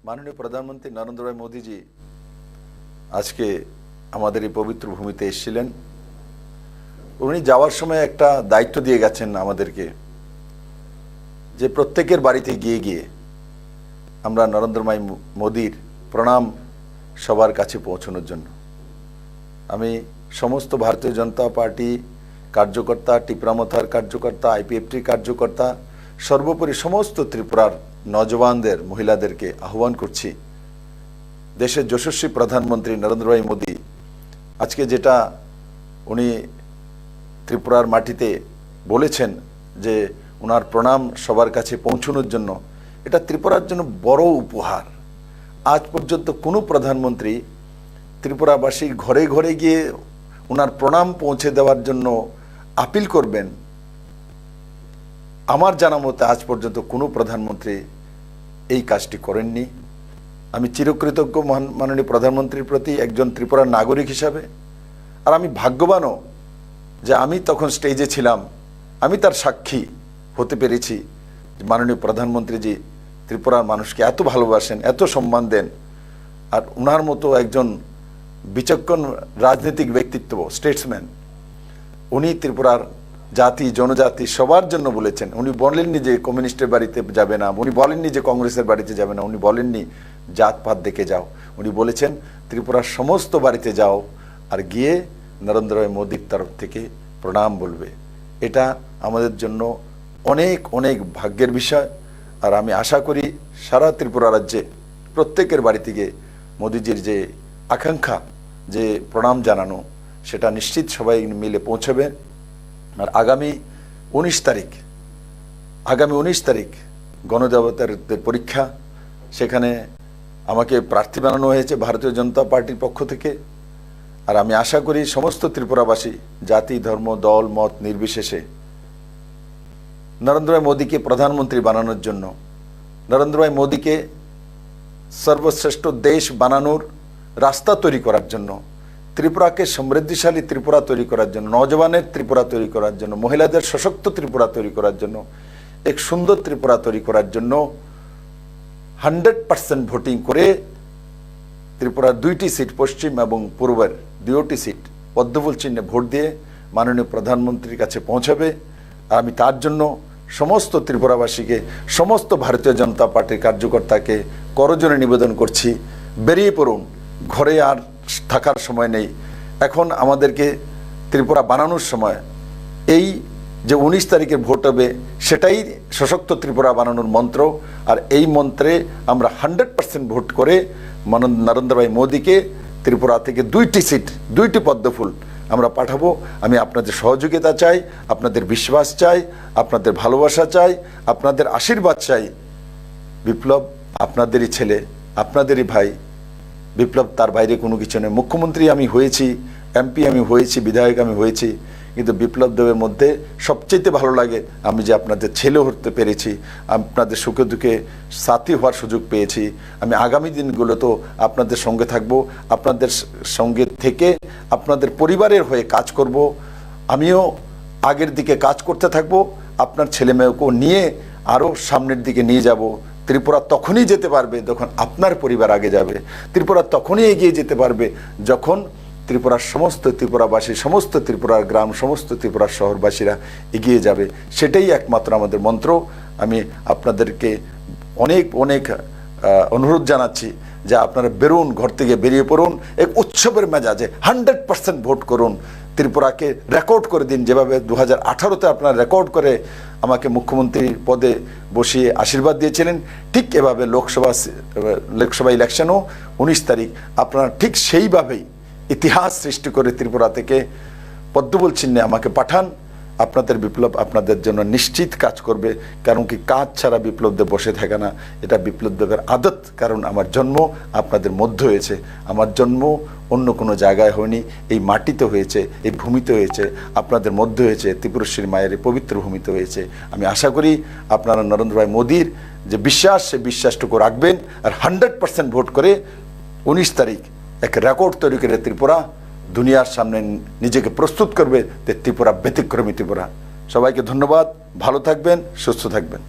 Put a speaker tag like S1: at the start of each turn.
S1: माननीय प्रधानमंत्री नरेंद्र भाई मोदी जी आज के আমাদের এই পবিত্র ভূমিতে এসেছিলেন। উনি যাওয়ার সময় একটা দায়িত্ব দিয়ে গেছেন আমাদেরকে যে প্রত্যেকের বাড়িতে গিয়ে গিয়ে আমরা নরেন্দ্র ভাই মোদির প্রণাম সবার কাছে পৌঁছানোর জন্য। আমি সমস্ত ভারতীয় জনতা পার্টি কার্যকর্তা, টিপ্রামথার কার্যকর্তা, আইপিএফটির কার্যকর্তা, সর্বোপরি সমস্ত ত্রিপুরার নজওয়ানদের, মহিলাদেরকে আহ্বান করছি, দেশের যশস্বী প্রধানমন্ত্রী নরেন্দ্র ভাই মোদি আজকে যেটা উনি ত্রিপুরার মাটিতে বলেছেন যে ওনার প্রণাম সবার কাছে পৌঁছানোর জন্য, এটা ত্রিপুরার জন্য বড় উপহার। আজ পর্যন্ত কোনো প্রধানমন্ত্রী ত্রিপুরাবাসীর ঘরে ঘরে গিয়ে ওনার প্রণাম পৌঁছে দেওয়ার জন্য আপিল করবেন, আমার জানা মতে আজ পর্যন্ত কোনো প্রধানমন্ত্রী এই কাজটি করেননি। আমি চিরকৃতজ্ঞ মাননীয় প্রধানমন্ত্রীর প্রতি একজন ত্রিপুরার নাগরিক হিসাবে। আর আমি ভাগ্যবানও যে আমি তখন স্টেজে ছিলাম, আমি তার সাক্ষী হতে পেরেছি। মাননীয় প্রধানমন্ত্রীজি ত্রিপুরার মানুষকে এত ভালোবাসেন, এত সম্মান দেন, আর ওনার মতো একজন বিচক্ষণ রাজনৈতিক ব্যক্তিত্ব, স্টেটসম্যান, উনি ত্রিপুরার জাতি জনজাতি সবার জন্য বলেছেন। উনি বলেননি যে কমিউনিস্টের বাড়িতে যাবে না, উনি বলেননি যে কংগ্রেসের বাড়িতে যাবে না, উনি বলেননি জাতপাত দেখে যাও, উনি বলেছেন ত্রিপুরার সমস্ত বাড়িতে যাও আর গিয়ে নরেন্দ্র ভাই মোদির তরফ থেকে প্রণাম বলবে। এটা আমাদের জন্য অনেক অনেক ভাগ্যের বিষয়। আর আমি আশা করি সারা ত্রিপুরা রাজ্যে প্রত্যেকের বাড়িতে গিয়ে মোদিজির যে আকাঙ্ক্ষা, যে প্রণাম জানানো, সেটা নিশ্চিত সবাই মিলে পৌঁছবে। আর আগামী 19 তারিখ গণদেবতাদের পরীক্ষা, সেখানে আমাকে প্রার্থী বানানো হয়েছে ভারতীয় জনতা পার্টির পক্ষ থেকে। আর আমি আশা করি সমস্ত ত্রিপুরাবাসী জাতি ধর্ম দল মত নির্বিশেষে নরেন্দ্র ভাই মোদিকে প্রধানমন্ত্রী বানানোর জন্য, নরেন্দ্র ভাই মোদিকে সর্বশ্রেষ্ঠ দেশ বানানোর রাস্তা তৈরি করার জন্য, ত্রিপুরাকে সমৃদ্ধিশালী ত্রিপুরা তৈরি করার জন্য, নওজওয়ানের ত্রিপুরা তৈরি করার জন্য, মহিলাদের সশক্ত ত্রিপুরা তৈরি করার জন্য, এক সুন্দর ত্রিপুরা তৈরি করার জন্য 100% ভোটিং করে ত্রিপুরার 2টি সিট, পশ্চিম এবং পূর্বের 2টি সিট পদ্মফুল চিহ্নে ভোট দিয়ে মাননীয় প্রধানমন্ত্রীর কাছে পৌঁছাবে। আর আমি তার জন্য সমস্ত ত্রিপুরাবাসীকে, সমস্ত ভারতীয় জনতা পার্টির কার্যকর্তাকে করজোড়ে নিবেদন করছি, বেরিয়ে পড়ুন। ঘরে আর থাকার সময় নেই। এখন আমাদেরকে ত্রিপুরা বানানোর সময়, এই যে 19 তারিখে ভোট হবে সেটাই সশক্ত ত্রিপুরা বানানোর মন্ত্র। আর এই মন্ত্রে আমরা 100% ভোট করে নরেন্দ্র ভাই মোদিকে ত্রিপুরা থেকে 2টি সিট, 2টি পদ্মফুল আমরা পাঠাবো। আমি আপনাদের সহযোগিতা চাই, আপনাদের বিশ্বাস চাই, আপনাদের ভালোবাসা চাই, আপনাদের আশীর্বাদ চাই। বিপ্লব আপনাদেরই ছেলে, আপনাদেরই ভাই। বিপ্লব তার বাইরে কোনো কিছু নেই। মুখ্যমন্ত্রী আমি হয়েছি, এমপি আমি হয়েছি, বিধায়ক আমি হয়েছি, কিন্তু বিপ্লব দেবের মধ্যে সবচেয়ে ভালো লাগে আমি যে আপনাদের ছেলে হতে পেরেছি, আপনাদের সুখে দুঃখে সাথী হওয়ার সুযোগ পেয়েছি। আমি আগামী দিনগুলোতেও আপনাদের সঙ্গে থাকব, আপনাদের সঙ্গে থেকে আপনাদের পরিবারের হয়ে কাজ করব। আমিও আগের দিকে কাজ করতে থাকব, আপনার ছেলে মেয়েকেও নিয়ে আরও সামনের দিকে নিয়ে যাব। ত্রিপুরা তখনই যেতে পারবে যখন আপনার পরিবার আগে যাবে। ত্রিপুরা তখনই এগিয়ে যেতে পারবে যখন ত্রিপুরার সমস্ত ত্রিপুরাবাসী, সমস্ত ত্রিপুরার গ্রাম, সমস্ত ত্রিপুরার শহরবাসীরা এগিয়ে যাবে। সেটাই একমাত্র আমাদের মন্ত্র। আমি আপনাদেরকে অনেক অনেক অনুরোধ জানাচ্ছি যে আপনারা বেরোন, ঘর থেকে বেরিয়ে পড়ুন, এক উৎসবের মেজাজে 100% ভোট করুন। ত্রিপুরাকে রেকর্ড করে দিন, যেভাবে 2018-তে আপনারা রেকর্ড করে আমাকে মুখ্যমন্ত্রী পদে বসিয়ে আশীর্বাদ দিয়েছিলেন, ঠিক এভাবে লোকসভা ইলেকশনও 19 তারিখ আপনারা ঠিক সেইভাবেই ইতিহাস সৃষ্টি করে ত্রিপুরা থেকে পদ্মফুল চিহ্নে আমাকে পাঠান। আপনাদের বিপ্লব আপনাদের জন্য নিশ্চিত কাজ করবে। কারণ কি, কাজ ছাড়া বিপ্লবদেব বসে থাকে না, এটা বিপ্লবদেবের আদত। কারণ আমার জন্ম আপনাদের মধ্যে হয়েছে, আমার জন্ম অন্য কোনো জায়গায় হয়নি, এই মাটিতে হয়েছে, এই ভূমিতে হয়েছে, আপনাদের মধ্যে হয়েছে, ত্রিপুরেশ্বরী মায়ের এই পবিত্র ভূমিতে হয়েছে। আমি আশা করি আপনারা নরেন্দ্র ভাই মোদির যে বিশ্বাস, সে বিশ্বাসটুকু রাখবেন আর 100% ভোট করে 19 তারিখ এক রেকর্ড তৈরি করে ত্রিপুরা দুনিয়ার সামনে নিজেকে প্রস্তুত করবে যে ত্রিপুরা ব্যতিক্রমী ত্রিপুরা। সবাইকে ধন্যবাদ, ভালো থাকবেন, সুস্থ থাকবেন।